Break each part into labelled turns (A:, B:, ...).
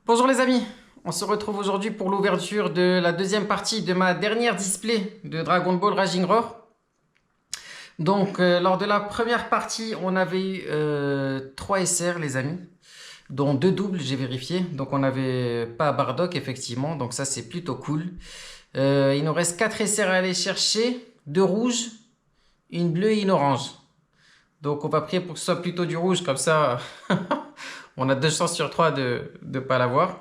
A: Bonjour les amis, on se retrouve aujourd'hui pour l'ouverture de la deuxième partie de ma dernière display de Dragon Ball Raging Roar. Donc lors de la première partie, on avait eu 3 SR les amis, dont 2 doubles, j'ai vérifié. Donc on n'avait pas Bardock effectivement, donc ça c'est plutôt cool. Il nous reste 4 SR à aller chercher, 2 rouges, une bleue et une orange. Donc on va prier pour que ce soit plutôt du rouge, comme ça on a 2 chances sur 3 de ne pas l'avoir.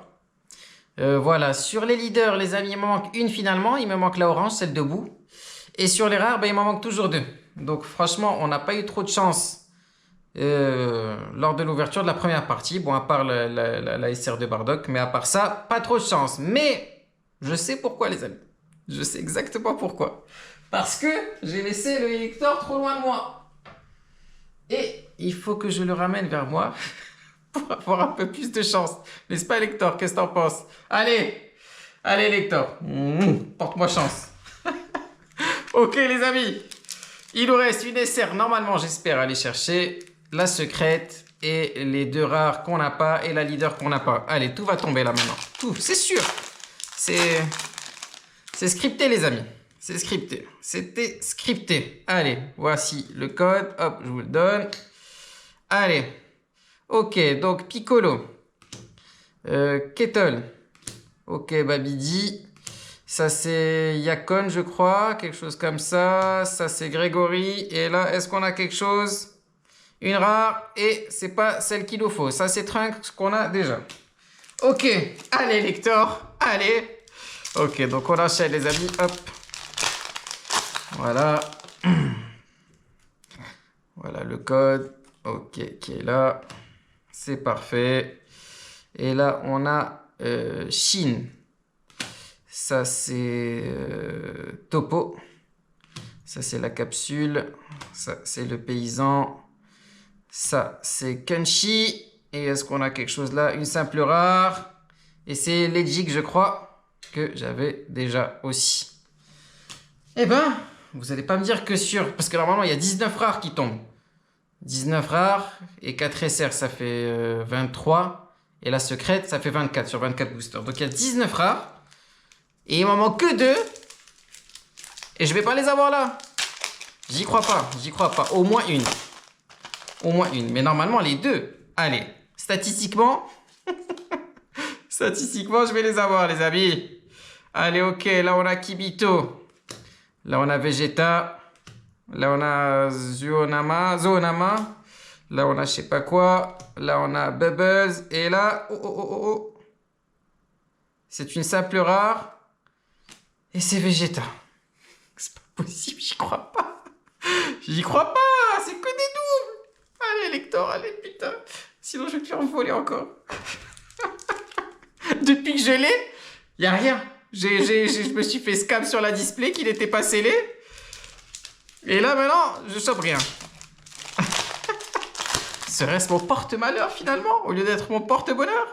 A: Voilà, sur les leaders, les amis, il me manque une finalement. Il me manque la orange, celle debout. Et sur les rares, ben, il m'en manque toujours 2. Donc franchement, on n'a pas eu trop de chance lors de l'ouverture de la première partie. Bon, à part la SR de Bardock, mais à part ça, pas trop de chance. Mais je sais pourquoi, les amis. Je sais exactement pourquoi. Parce que j'ai laissé le Elector trop loin de moi. Et il faut que je le ramène vers moi pour avoir un peu plus de chance. N'est-ce pas, Elector? Qu'est-ce que t'en penses? Allez, allez, Elector. Porte-moi chance. Ok, les amis. Il nous reste une SR, normalement, j'espère, aller chercher. La secrète et les 2 rares qu'on n'a pas et la leader qu'on n'a pas. Allez, tout va tomber là maintenant. Tout, c'est sûr. C'est scripté, les amis. C'est scripté. C'était scripté. Allez, voici le code. Hop, je vous le donne. Allez. Ok, donc Piccolo. Kettle. Ok, Babidi. Ça, c'est Yakon, je crois. Quelque chose comme ça. Ça, c'est Grégory. Et là, est-ce qu'on a quelque chose? Une rare. Et c'est pas celle qu'il nous faut. Ça, c'est Trunks qu'on a déjà. Ok. Allez, Lector. Allez. Ok, donc on enchaîne, les amis. Hop. Voilà. Voilà le code. Ok, qui est là. C'est parfait. Et là, on a Chine. Ça, c'est Topo. Ça, c'est la capsule. Ça, c'est le paysan. Ça, c'est Kenshi. Et est-ce qu'on a quelque chose là? Une simple rare. Et c'est Legic, je crois, que j'avais déjà aussi. Eh ben, vous n'allez pas me dire que sur... Parce que normalement, il y a 19 rares qui tombent. 19 rares et 4 SR, ça fait 23. Et la secrète, ça fait 24 sur 24 boosters. Donc il y a 19 rares. Et il m'en manque que 2. Et je vais pas les avoir là. J'y crois pas, j'y crois pas. Au moins une. Au moins une. Mais normalement, les 2. Allez, statistiquement... statistiquement, je vais les avoir, les amis. Allez, ok, là on a Kibito. Là on a Vegeta. Là, on a Zonama. Là, on a je sais pas quoi. Là, on a Bubbles. Et là, oh. C'est une simple rare. Et c'est Vegeta. C'est pas possible, j'y crois pas. J'y crois pas, c'est que des doubles. Allez, Lector, allez, putain. Sinon, je vais te faire voler encore. Depuis que je l'ai, y a rien. Je me suis fait scam sur la display qui n'était pas scellé. Et là, maintenant, je chope rien. Serait-ce mon porte-malheur, finalement, au lieu d'être mon porte-bonheur?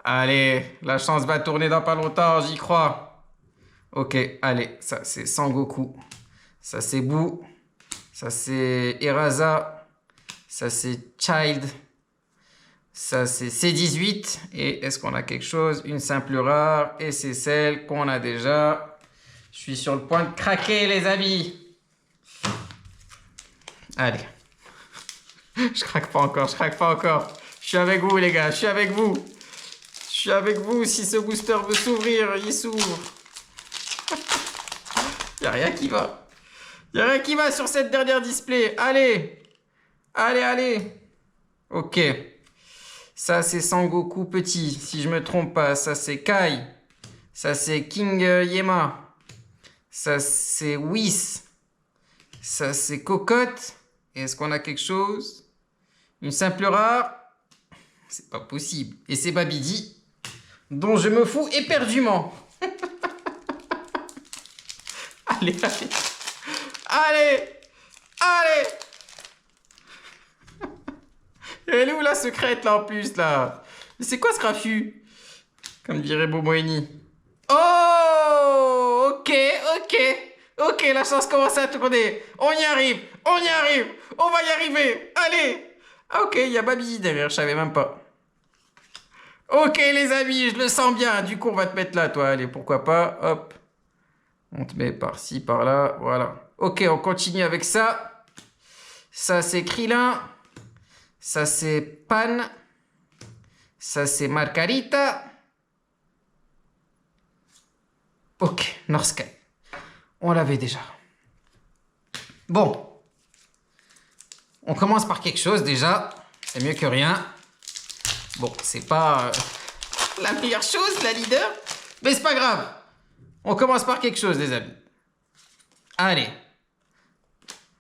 A: Allez, la chance va tourner dans pas longtemps, j'y crois. Ok, allez, ça, c'est Sangoku. Ça, c'est Boo. Ça, c'est Eraza. Ça, c'est Child. Ça, c'est C18. Et est-ce qu'on a quelque chose? Une simple rare. Et c'est celle qu'on a déjà. Je suis sur le point de craquer, les amis. Allez. Je craque pas encore. Je suis avec vous, les gars, je suis avec vous. Si ce booster veut s'ouvrir, il s'ouvre. Y'a rien qui va. Y'a rien qui va sur cette dernière display. Allez. Ok. Ça, c'est Sangoku petit, si je me trompe pas. Ça, c'est Kai. Ça, c'est King Yema. Ça, c'est Whis. Ça, c'est Cocotte. Est-ce qu'on a quelque chose? Une simple rare? C'est pas possible. Et c'est Babidi, dont je me fous éperdument. Allez. Elle est où la secrète là en plus là? Mais c'est quoi ce raffut? Comme dirait Bomoeni. Oh, ok, la chance commence à tourner. On y arrive, on va y arriver. Allez. Ah ok, il y a Babidi derrière, je savais même pas. Ok, les amis, je le sens bien. Du coup, on va te mettre là, toi. Allez, pourquoi pas. Hop. On te met par-ci, par-là. Voilà. Ok, on continue avec ça. Ça, c'est Krillin. Ça, c'est Pan. Ça, c'est Margarita. Ok, North Sky. On l'avait déjà. Bon. On commence par quelque chose, déjà. C'est mieux que rien. Bon, c'est pas la meilleure chose, la leader. Mais c'est pas grave. On commence par quelque chose, les amis. Allez.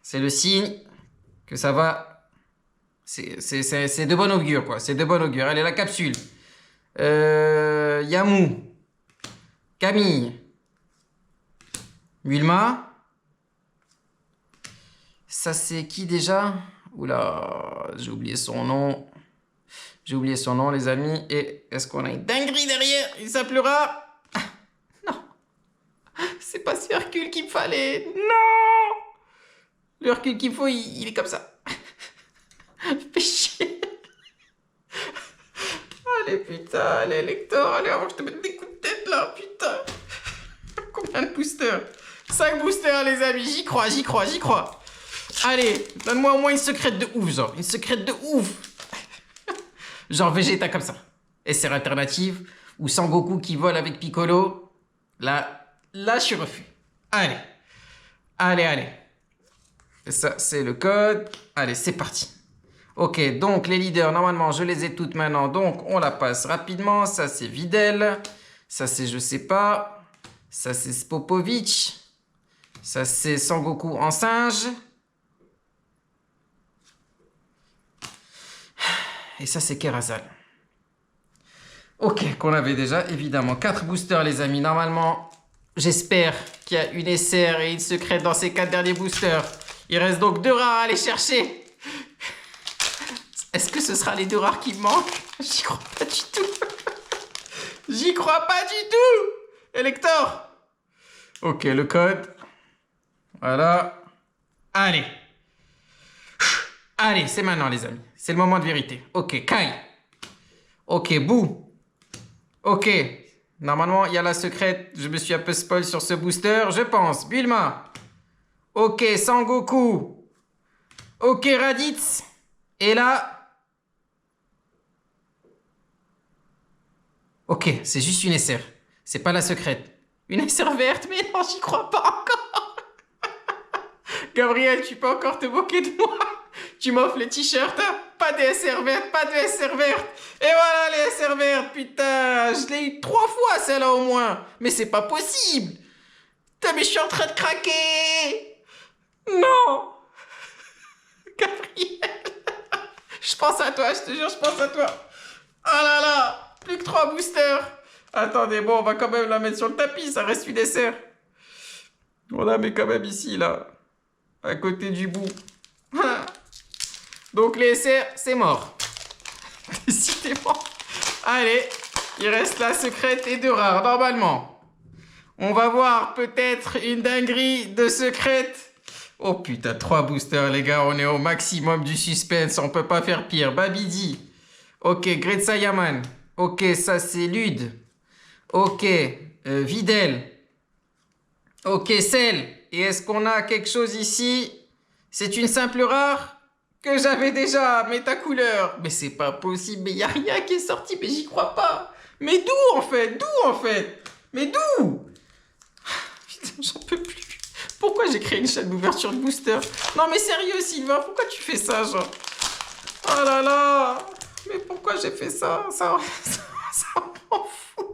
A: C'est le signe que ça va. C'est de bon augure, quoi. C'est de bon augure. Allez, la capsule. Yamu. Camille. Wilma. Ça, c'est qui déjà? Oula, j'ai oublié son nom. J'ai oublié son nom, les amis. Et est-ce qu'on a une dinguerie derrière? Il s'appellera... Ah, non. C'est pas ce Hercule qu'il me fallait. Non. Le Hercule qu'il me faut, il est comme ça. Fais chier. Allez, putain. Allez, Lector. Allez, avant que je te mette des coups de tête, là. Putain. Combien de boosters? 5 boosters, les amis. J'y crois, j'y crois, j'y crois. Allez, donne-moi au moins une secrète de ouf, genre. Une secrète de ouf. Genre Vegeta comme ça. SR alternative. Ou Sangoku qui vole avec Piccolo. Là, je suis refus. Allez. Allez, allez. Et ça, c'est le code. Allez, c'est parti. Ok, donc les leaders, normalement, je les ai toutes maintenant. Donc, on la passe rapidement. Ça, c'est Videl. Ça, c'est je sais pas. Ça, c'est Spopovich. Ça, c'est Sangoku en singe. Et ça, c'est Kerazal. Ok, qu'on avait déjà, évidemment. 4 boosters, les amis. Normalement, j'espère qu'il y a une SR et une secrète dans ces 4 derniers boosters. Il reste donc 2 rares à aller chercher. Est-ce que ce sera les 2 rares qui me manquent? J'y crois pas du tout. J'y crois pas du tout. Elector. Ok, le code. Voilà. Allez. Allez, c'est maintenant, les amis. C'est le moment de vérité. Ok, Kai. Ok, Boo. Ok. Normalement, il y a la secrète. Je me suis un peu spoil sur ce booster, je pense. Bulma. Ok, Sangoku. Ok, Raditz. Et là... Ok, c'est juste une SR. C'est pas la secrète. Une SR verte, mais non, j'y crois pas encore. Gabriel, tu peux encore te moquer de moi. Tu m'offres les t-shirts, hein? Pas de SR verte, pas de SR verte. Et voilà les SR vertes, putain. Je l'ai eu 3 fois celle-là au moins. Mais c'est pas possible. Putain, mais je suis en train de craquer. Non. Gabriel. Je pense à toi, je te jure, je pense à toi. Oh là là. Plus que 3 boosters. Attendez, bon, on va quand même la mettre sur le tapis. Ça reste une SR. On la met quand même ici, là. À côté du bout. Donc les SR, c'est mort. Décidément. Allez, il reste la secrète et 2 rares, normalement. On va voir peut-être une dinguerie de secrète. Oh putain, 3 boosters, les gars. On est au maximum du suspense. On peut pas faire pire. Babidi. Ok, Great Saiyaman. Ok, ça c'est Lude. Ok, Videl. Ok, Cell. Et est-ce qu'on a quelque chose ici? C'est une simple rare que j'avais déjà, mais ta couleur. Mais c'est pas possible, mais y a rien qui est sorti, mais j'y crois pas. Mais d'où en fait? D'où en fait? Mais d'où? Putain, j'en peux plus. Pourquoi j'ai créé une chaîne d'ouverture de booster? Non mais sérieux Sylvain, pourquoi tu fais ça genre? Oh là là. Mais pourquoi j'ai fait ça? Ça m'en fout.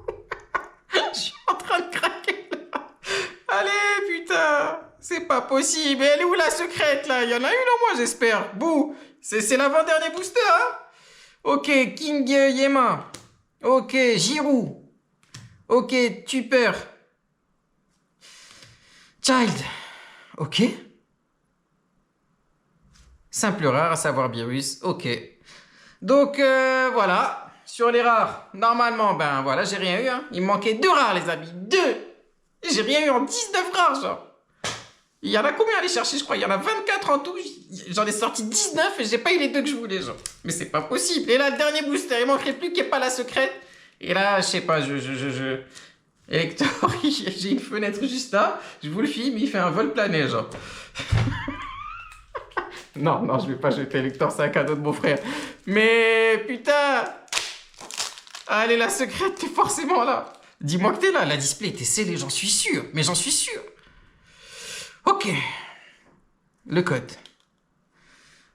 A: Je suis en train de craquer là. Allez putain. C'est pas possible. Elle est où la secrète là? Il y en a une en moi j'espère. Bouh. C'est l'avant-dernier booster hein? Ok, King Yema. Ok, Giroud. Ok, Tupper. Child. Ok. Simple rare, à savoir Beerus. Ok. Donc, voilà. Sur les rares, normalement, ben voilà, j'ai rien eu. Hein. Il me manquait 2 rares, les amis. 2. J'ai rien eu en 19 rares, genre. Il y en a combien à aller chercher, je crois? Il y en a 24 en tout. J'en ai sorti 19 et j'ai pas eu les 2 que je voulais, genre. Mais c'est pas possible. Et là, le dernier booster, il manquerait plus qu'il n'y ait pas la secrète. Et là, je sais pas, Elector, j'ai une fenêtre juste là. Je vous le filme, il fait un vol plané, genre. Non, non, je vais pas jeter Elector, c'est un cadeau de mon frère. Mais putain! Allez, la secrète, t'es forcément là. Dis-moi que t'es là. La display était scellée, j'en suis sûr. Mais j'en suis sûr. Ok. Le code.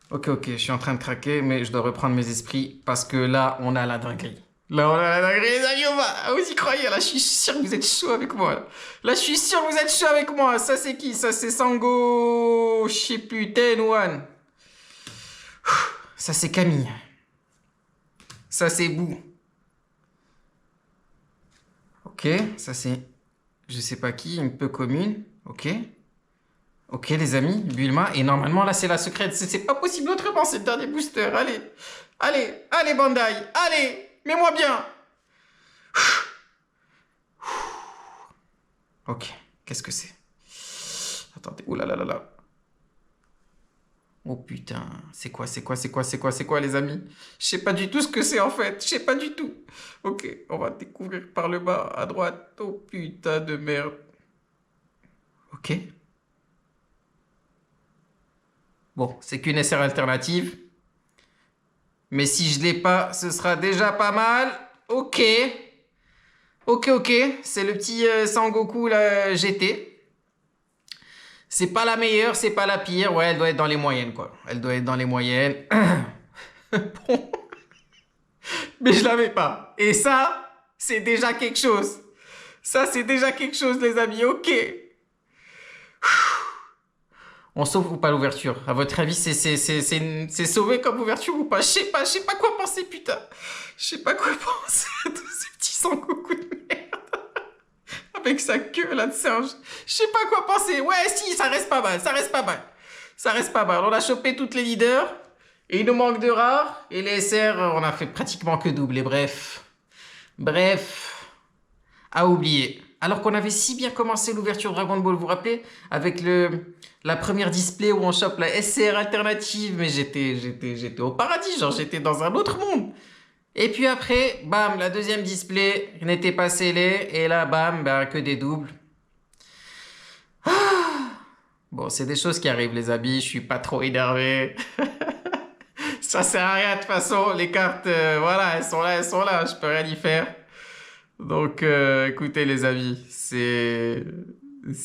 A: Ok, je suis en train de craquer, mais je dois reprendre mes esprits parce que là, on a la dinguerie. Là, on a la dinguerie, les amis, on va. Ah, vous y croyez? Là, je suis sûr que vous êtes chaud avec moi. Là, je suis sûr que vous êtes chaud avec moi. Ça, c'est qui? Ça, c'est Sango. Je sais plus, Ten-One. Ça, c'est Camille. Ça, c'est Boo. Ok, ça, c'est... Je sais pas qui, une peu commune. Ok. Ok, les amis, Bulma. Et normalement, là, c'est la secrète. C'est pas possible autrement, c'est le dernier booster. Allez. Allez, Bandai. Allez, mets-moi bien. Ok, qu'est-ce que c'est? Attendez, oh là là là là. Oh putain, c'est quoi, les amis? Je sais pas du tout ce que c'est, en fait. Je sais pas du tout. Ok, on va découvrir par le bas, à droite. Oh putain de merde. Ok. Bon, c'est qu'une SR alternative. Mais si je l'ai pas, ce sera déjà pas mal. Ok. Ok. C'est le petit Sangoku là, GT. C'est pas la meilleure, c'est pas la pire. Ouais, elle doit être dans les moyennes, quoi. Elle doit être dans les moyennes. Bon. Mais je l'avais pas. Et ça, c'est déjà quelque chose. Ça, c'est déjà quelque chose, les amis. Ok. On sauve ou pas l'ouverture? À votre avis, c'est sauvé comme ouverture ou pas? Je sais pas quoi penser, putain. Je sais pas quoi penser de ce petit Sangoku de merde. Avec sa queue là de singe. Je sais pas quoi penser. Ouais, si, ça reste pas mal. On a chopé toutes les leaders. Et il nous manque de rares. Et les SR, on a fait pratiquement que double. Et bref, à oublier. Alors qu'on avait si bien commencé l'ouverture Dragon Ball, vous vous rappelez? Avec la première display où on chope la SCR alternative. Mais j'étais au paradis, genre j'étais dans un autre monde. Et puis après, bam, la deuxième display n'était pas scellée. Et là, bam, ben, que des doubles. Ah, bon, c'est des choses qui arrivent, les amis. Je suis pas trop énervé. Ça sert à rien, de toute façon. Les cartes, voilà, elles sont là. Je peux rien y faire. Donc, écoutez, les amis, c'est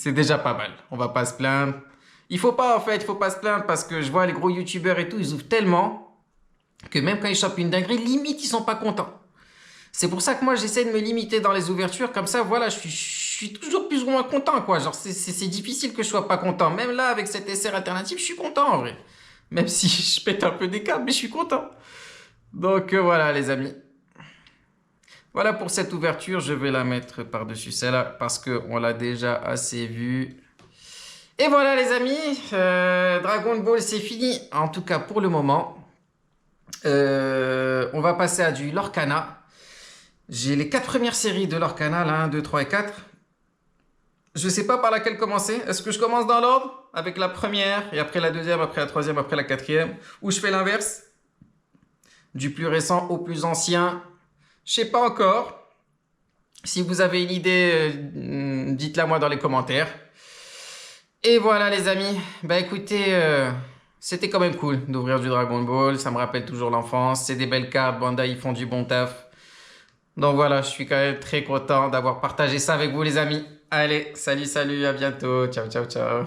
A: déjà pas mal. On va pas se plaindre. Il faut pas se plaindre parce que je vois les gros youtubeurs et tout, ils ouvrent tellement que même quand ils chopent une dinguerie, limite, ils sont pas contents. C'est pour ça que moi, j'essaie de me limiter dans les ouvertures. Comme ça, voilà, je suis toujours plus ou moins content, quoi. Genre, c'est difficile que je sois pas content. Même là, avec cette SR alternative, je suis content, en vrai. Même si je pète un peu des câbles, mais je suis content. Donc, voilà, les amis. Voilà pour cette ouverture. Je vais la mettre par-dessus celle-là parce qu'on l'a déjà assez vue. Et voilà, les amis. Dragon Ball, c'est fini. En tout cas, pour le moment. On va passer à du Lorcana. J'ai les 4 premières séries de Lorcana, là, 1, 2, 3 et 4. Je sais pas par laquelle commencer. Est-ce que je commence dans l'ordre? Avec la première, et après la deuxième, après la troisième, après la quatrième? Ou je fais l'inverse? Du plus récent au plus ancien? Je sais pas encore. Si vous avez une idée, dites-la moi dans les commentaires. Et voilà, les amis. Bah écoutez... C'était quand même cool d'ouvrir du Dragon Ball, ça me rappelle toujours l'enfance, c'est des belles cartes, Bandai ils font du bon taf. Donc voilà, je suis quand même très content d'avoir partagé ça avec vous les amis. Allez, salut, à bientôt, ciao.